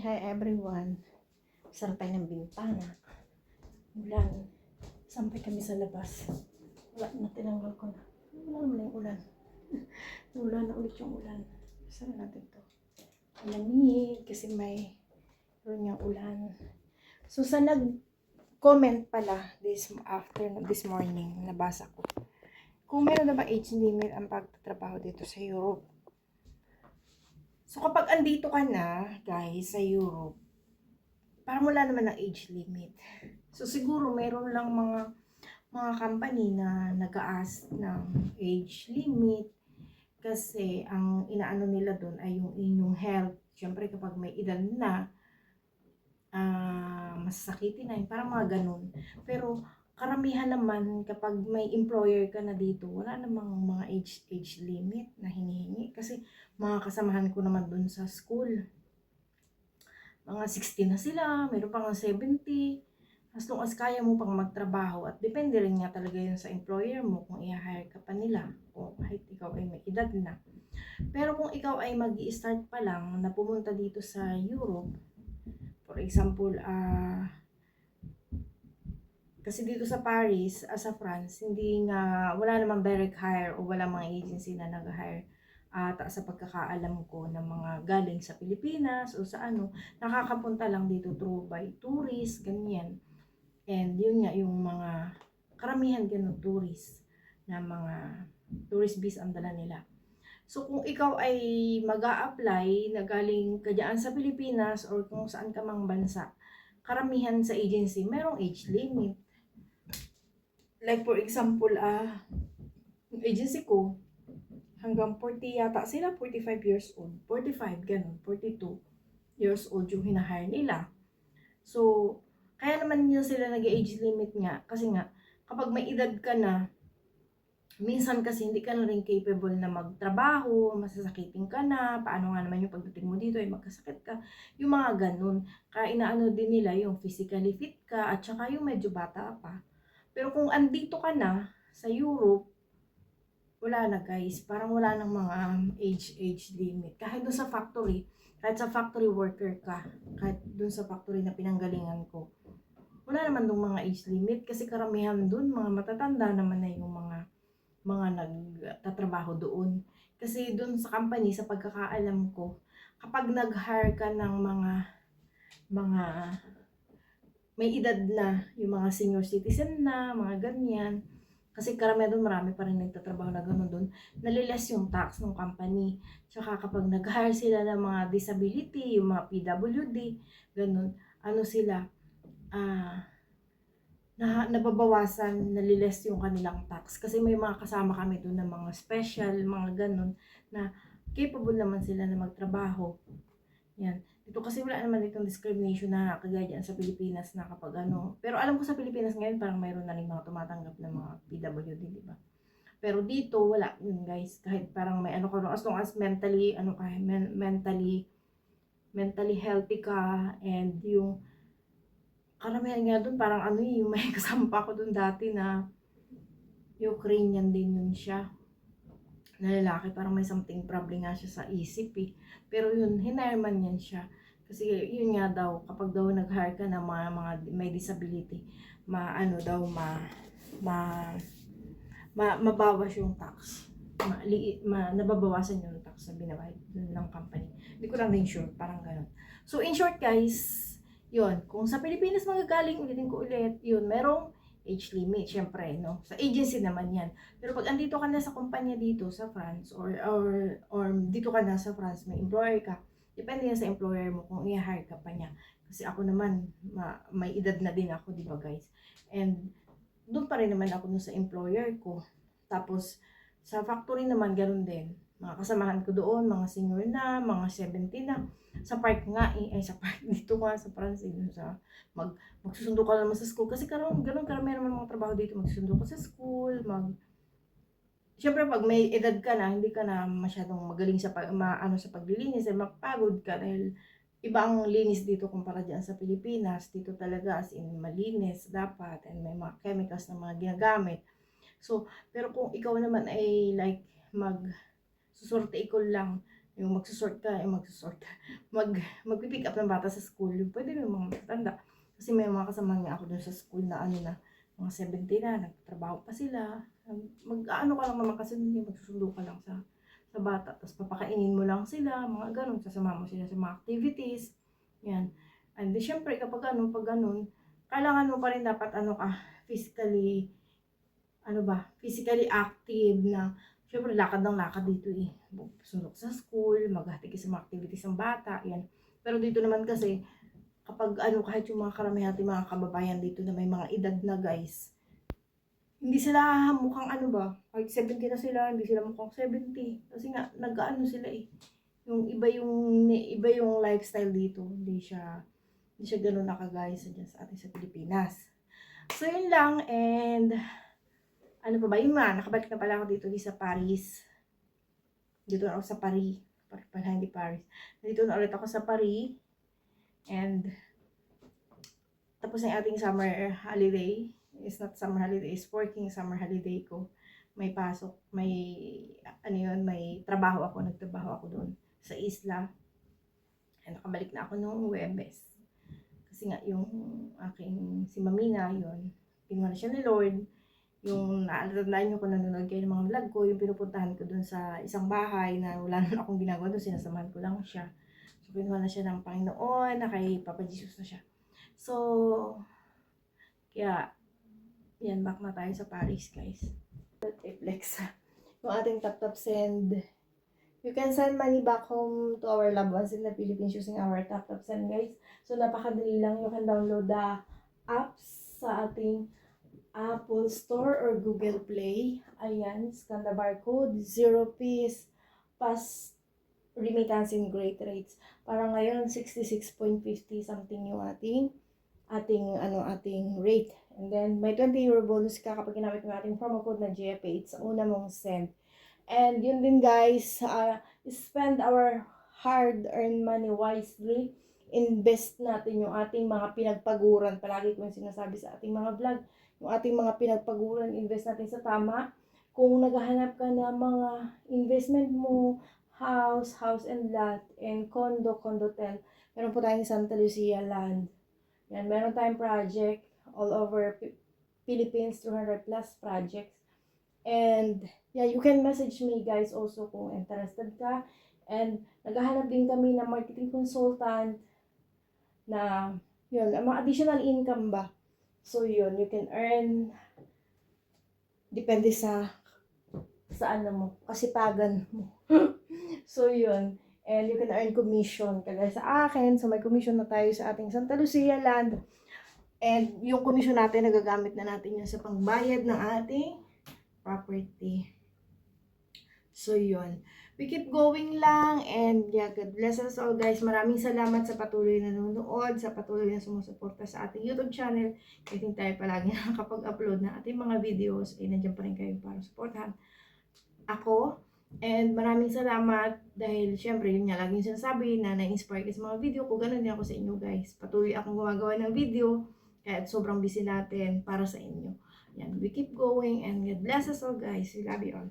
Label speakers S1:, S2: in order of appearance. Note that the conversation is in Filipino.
S1: Hi everyone. Sara tayo ng bintana. Ulan. Sampay kami sa labas. Wala na, tinanggal ko na. Wala naman yung ulan. Ulan na ulit yung ulan. Sara natin to. Malamig kasi may yung ulan. So sa nag-comment pala this morning, nabasa ko. Kung meron na ba age limit ang pagtatrabaho dito sa Europe? So, kapag andito ka na, guys, sa Europe, parang wala naman ng age limit. So, siguro meron lang mga company na nag-a-ask ng age limit kasi ang inaano nila doon ay yung inyong health. Siyempre, kapag may edad na, masasakitin na yun, parang mga ganun. Pero, karamihan naman kapag may employer ka na dito, wala namang mga age limit na hinihingi kasi mga kasamahan ko naman dun sa school, mga 60 na sila, mayroon pang 70, as long as kaya mo pang magtrabaho at depende rin nga talaga yun sa employer mo kung i-hire ka pa nila o kahit ikaw ay may edad na. Pero kung ikaw ay mag-i-start pa lang na pumunta dito sa Europe, for example, kasi dito sa Paris, sa France, wala namang direct hire o wala mga agency na nag-hire. Sa pagkakaalam ko ng mga galing sa Pilipinas o sa nakakapunta lang dito through by tourist, ganyan. And yun nga, yung mga karamihan ganun tourist na mga tourist base ang dala nila. So kung ikaw ay mag-a-apply na galing ka dyan sa Pilipinas or kung saan ka mang bansa, karamihan sa agency merong age limit. Like for example, yung agency ko, hanggang 40 yata sila, 45 years old. 45, ganun, 42 years old yung hinahire nila. So, kaya naman yun sila nag-age limit nga. Kasi nga, kapag may edad ka na, minsan kasi hindi ka na rin capable na magtrabaho, masasakitin ka na, paano nga naman yung pagdating mo dito ay magkasakit ka, yung mga ganun. Kaya inaano din nila yung physically fit ka at saka yung medyo bata pa. Pero kung andito ka na sa Europe, wala na guys, parang wala nang mga age limit. Kahit doon sa factory, kahit sa factory worker ka, kahit doon sa factory na pinanggalingan ko, wala naman doon mga age limit kasi karamihan doon mga matatanda naman na yung mga nagtatrabaho doon. Kasi doon sa company, sa pagkakaalam ko, kapag nag-hire ka ng mga may edad na, yung mga senior citizen na, mga ganyan. Kasi karamihan doon, marami pa rin nagtatrabaho na gano'n doon. Naliles yung tax ng company. Tsaka kapag nag-hire sila ng mga disability, yung mga PWD, gano'n, sila, nababawasan, naliles yung kanilang tax. Kasi may mga kasama kami doon na mga special, mga gano'n, na capable naman sila na magtrabaho. Yan. Dito kasi wala naman ditong discrimination na kagaya dyan sa Pilipinas na kapag Pero alam ko sa Pilipinas ngayon parang mayroon na rin mga tumatanggap ng mga PWD, di ba? Pero dito wala yun guys. Kahit parang may ka as long as mentally, mentally healthy ka and yung karamihan nga doon parang yung may kasampa ko doon dati na Ukrainian din yun siya. Na lalaki, parang may something problem nga siya sa isip eh. Pero yun, hinire man yan siya. Kasi yun nga daw, kapag daw nag-hire ka na mga may disability, mabawas yung tax. Nababawasan yung tax na binabayad ng company. Hindi ko lang din sure, parang gano'n. So in short guys, yun, kung sa Pilipinas magagaling, ulitin ko ulit, yun, merong age limit, syempre, no? Sa agency naman yan. Pero pag andito ka na sa kumpanya dito sa France or dito ka na sa France, may employer ka, depende yan sa employer mo kung i-hire ka pa niya. Kasi ako naman, may edad na din ako, di ba guys? And doon pa rin naman ako sa employer ko. Tapos, sa factory naman, ganoon din. Mga kasamahan ko doon, mga senior na, mga 70 na. Sa park nga, sa park dito nga sa France, magsusundo ka naman sa school. Kasi ganun karamihan naman mga trabaho dito, magsusundo ka sa school, Siyempre, pag may edad ka na, hindi ka na masyadong magaling sa sa paglilinis, mapagod ka dahil iba ang linis dito kumpara dyan sa Pilipinas. Dito talaga as in malinis dapat and may mga chemicals na mga ginagamit. So, pero kung ikaw naman ay like magsusorte ikaw lang, yung magsusort ka, magpi-pick up ng bata sa school, yung pwede yung mga matatanda. Kasi may mga kasama nga ako dun sa school na ano na, mga 70 na, nagtatrabaho pa sila. Mag-ano ka lang naman kasi hindi magsusundo ka lang sa bata. Tapos papakainin mo lang sila, mga ganun. Sasama mo sila sa mga activities. Yan. And then, syempre, kapag ano, pag ganun, kailangan mo pa rin dapat ano ka, physically active na, syempre, lakad ng lakad dito eh. Sunod sa school, maghati ka sa mga activities ng bata, yan. Pero dito naman kasi, kapag ano, kahit yung mga karamihan natin mga kababayan dito na may mga edad na guys, hindi sila mukhang ano ba, kahit 70 na sila, hindi sila mukhang 70. Kasi nga, nag-ano sila eh. Iba yung lifestyle dito. Hindi siya gano'n nakagaya sa dyan sa atin sa Pilipinas. So, yun lang. And, ano pa ba? Yun nga, nakabalik na pala ako dito sa Paris. Dito na ako sa Paris. Pala, hindi Paris. Dito na ulit ako sa Paris. And, tapos na yung ating summer holiday. It's not summer holiday, it's working summer holiday ko. May pasok, may trabaho ako, nagtrabaho ako doon sa isla. And nakabalik na ako noong Huwebes. Kasi nga, yung si Mamina, yun, kinuha na siya ni Lord. Yung naalala nyo kung nanonood kayo ng mga vlog ko, yung pinupuntahan ko doon sa isang bahay na wala na akong ginagawa doon, sinasamahan ko lang siya. So, kinuha na siya ng Panginoon, na kay Papa Jesus na siya. So, kaya, yan, back na tayo sa Paris, guys. Flex. Yung ating tap-tap send. You can send money back home to our loved ones in the Philippines using our tap-tap send, guys. So, napakadali lang. You can download the apps sa ating Apple Store or Google Play. Ayan, scan the barcode. 0 piece. Pass remittance in great rates. Para ngayon, 66.50 something yung ating rate. And then, may 20 euro bonus ka kapag ginamit mo ating promo code na GFA8 sa una mong send. And yun din guys, spend our hard-earned money wisely. Invest natin yung ating mga pinagpaguran. Palagi ko yung sinasabi sa ating mga vlog. Yung ating mga pinagpaguran, invest natin sa tama. Kung naghahanap ka na mga investment mo, house and lot, and condo 10. Meron po tayong Santa Lucia land. Yan, meron tayong project all over Philippines, 200 plus projects. And, yeah, you can message me guys also kung interested ka. And, naghahanap din kami ng marketing consultant na, yun, mga additional income ba. So, yun, you can earn, depende sa ano mo, kasipagan mo. So, yun. And you can earn commission. Kagaya sa akin, so may commission na tayo sa ating Santa Lucia land. And yung commission natin, nagagamit na natin yun sa pangbayad ng ating property. So, yun. We keep going lang. And yeah, God bless us all guys. Maraming salamat sa patuloy na nanonood, sa patuloy na sumusuporta sa ating YouTube channel. Kahit hindi tayo palagi nakakapag-upload ng ating mga videos, ay nandiyan pa rin kayo para supportahan ako. And maraming salamat dahil syempre yun nga laging sinasabi na na-inspire ka sa mga video ko. Ganun din ako sa inyo guys. Patuloy akong gumagawa ng video kahit sobrang busy natin para sa inyo. Yan, we keep going and God bless us all guys. We love you all.